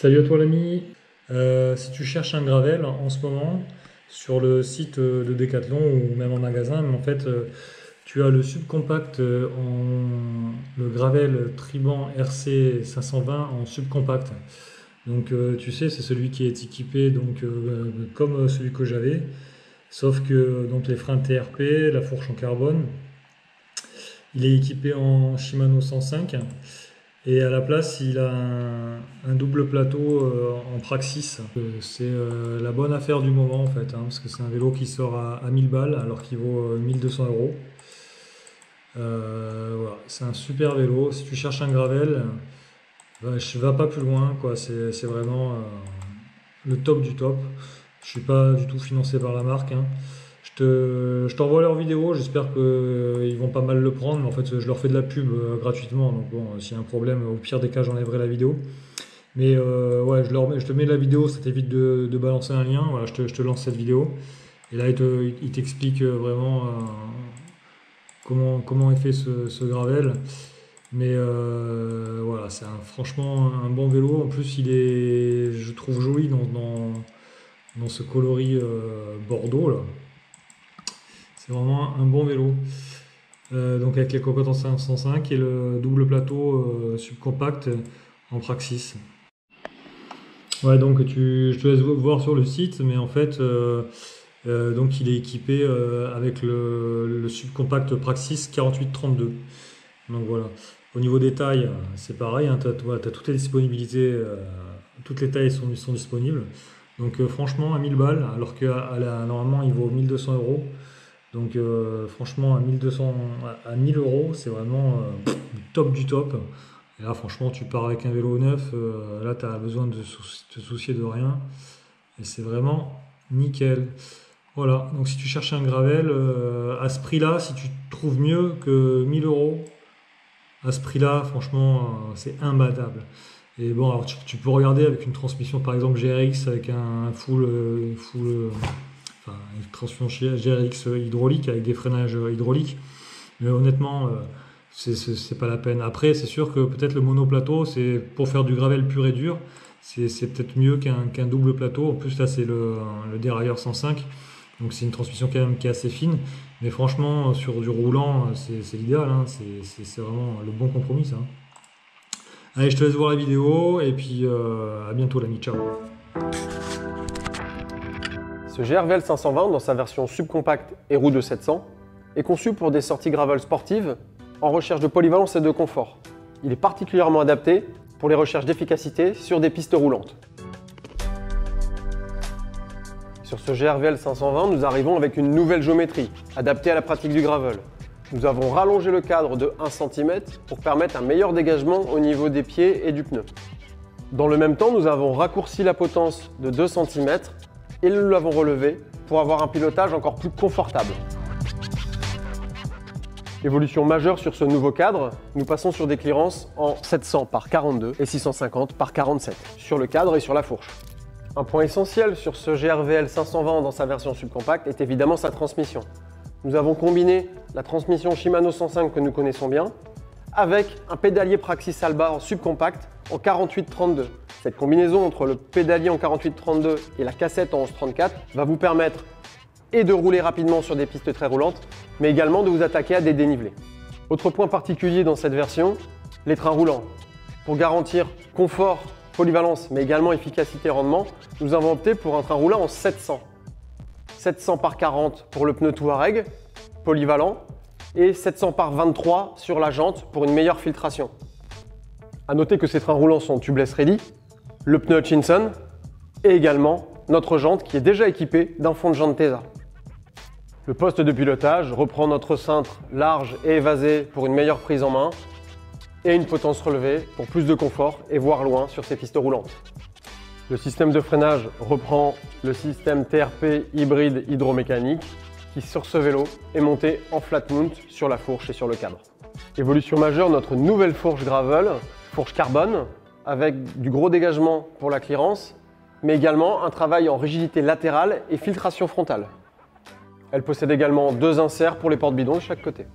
Salut à toi l'ami. Si tu cherches un gravel en ce moment sur le site de Decathlon ou même en magasin, mais en fait tu as le subcompact le gravel Triban RC 520 en subcompact. Donc tu sais c'est celui qui est équipé comme celui que j'avais, sauf que donc les freins TRP, la fourche en carbone, il est équipé en Shimano 105. Et à la place, il a un double plateau en Praxis. C'est la bonne affaire du moment en fait, hein, parce que c'est un vélo qui sort à 1000 balles alors qu'il vaut 1200 euros. Voilà, c'est un super vélo. Si tu cherches un gravel, bah, je ne vais pas plus loin, quoi. C'est vraiment le top du top. Je suis pas du tout financé par la marque, hein. Je t'envoie leurs vidéos, j'espère qu'ils vont pas mal le prendre, mais en fait je leur fais de la pub gratuitement, donc bon, s'il y a un problème, au pire des cas j'enlèverai la vidéo. Mais ouais, je te mets la vidéo, ça t'évite de balancer un lien, voilà, je te lance cette vidéo. Et là il t'explique vraiment comment est fait ce gravel. Mais voilà, franchement un bon vélo, en plus il est, je trouve joli dans ce coloris bordeaux là. C'est vraiment un bon vélo. Donc avec les cocottes en 505 et le double plateau subcompact en Praxis. Ouais, donc je te laisse voir sur le site, mais en fait, donc il est équipé avec le subcompact Praxis 4832. Donc voilà. Au niveau des tailles, c'est pareil, hein, tu as toutes les disponibilités, toutes les tailles sont disponibles. Donc franchement, à 1000 balles, alors que normalement il vaut 1200 euros. Donc franchement, à 1000 euros, c'est vraiment le top du top. Et là, franchement, tu pars avec un vélo neuf, là, tu as besoin de te soucier de rien. Et c'est vraiment nickel. Voilà, donc si tu cherches un gravel, à ce prix-là, si tu trouves mieux que 1000 euros, à ce prix-là, franchement, c'est imbattable. Et bon, alors tu peux regarder avec une transmission, par exemple GRX, avec un enfin, une transmission GRX hydraulique avec des freinages hydrauliques. Mais honnêtement, c'est pas la peine. Après, c'est sûr que peut-être le monoplateau, c'est pour faire du gravel pur et dur, c'est peut-être mieux qu'un double plateau. En plus, là, c'est le dérailleur 105. Donc, c'est une transmission quand même qui est assez fine. Mais franchement, sur du roulant, c'est l'idéal, hein. C'est vraiment le bon compromis, ça. Allez, je te laisse voir la vidéo. Et puis, à bientôt, l'ami. Ciao. Ce GRVL 520, dans sa version subcompacte et roue de 700, est conçu pour des sorties gravel sportives en recherche de polyvalence et de confort. Il est particulièrement adapté pour les recherches d'efficacité sur des pistes roulantes. Sur ce GRVL 520, nous arrivons avec une nouvelle géométrie, adaptée à la pratique du gravel. Nous avons rallongé le cadre de 1 cm pour permettre un meilleur dégagement au niveau des pieds et du pneu. Dans le même temps, nous avons raccourci la potence de 2 cm et nous l'avons relevé pour avoir un pilotage encore plus confortable. Évolution majeure sur ce nouveau cadre, nous passons sur des clearances en 700 par 42 et 650 par 47 sur le cadre et sur la fourche. Un point essentiel sur ce GRVL 520 dans sa version subcompacte est évidemment sa transmission. Nous avons combiné la transmission Shimano 105 que nous connaissons bien avec un pédalier Praxis Alba en subcompact en 48-32. Cette combinaison entre le pédalier en 48-32 et la cassette en 11-34 va vous permettre et de rouler rapidement sur des pistes très roulantes, mais également de vous attaquer à des dénivelés. Autre point particulier dans cette version, les trains roulants. Pour garantir confort, polyvalence, mais également efficacité et rendement, nous avons opté pour un train roulant en 700. 700 par 40 pour le pneu Touareg, polyvalent, et 700 par 23 sur la jante pour une meilleure filtration. A noter que ces trains roulants sont tubeless ready, le pneu Hutchinson et également notre jante qui est déjà équipée d'un fond de jante Tesa. Le poste de pilotage reprend notre cintre large et évasé pour une meilleure prise en main et une potence relevée pour plus de confort et voir loin sur ces pistes roulantes. Le système de freinage reprend le système TRP hybride hydromécanique qui sur ce vélo est monté en flat mount sur la fourche et sur le cadre. Évolution majeure, notre nouvelle fourche gravel, fourche carbone, avec du gros dégagement pour la clearance, mais également un travail en rigidité latérale et filtration frontale. Elle possède également 2 inserts pour les porte-bidons de chaque côté.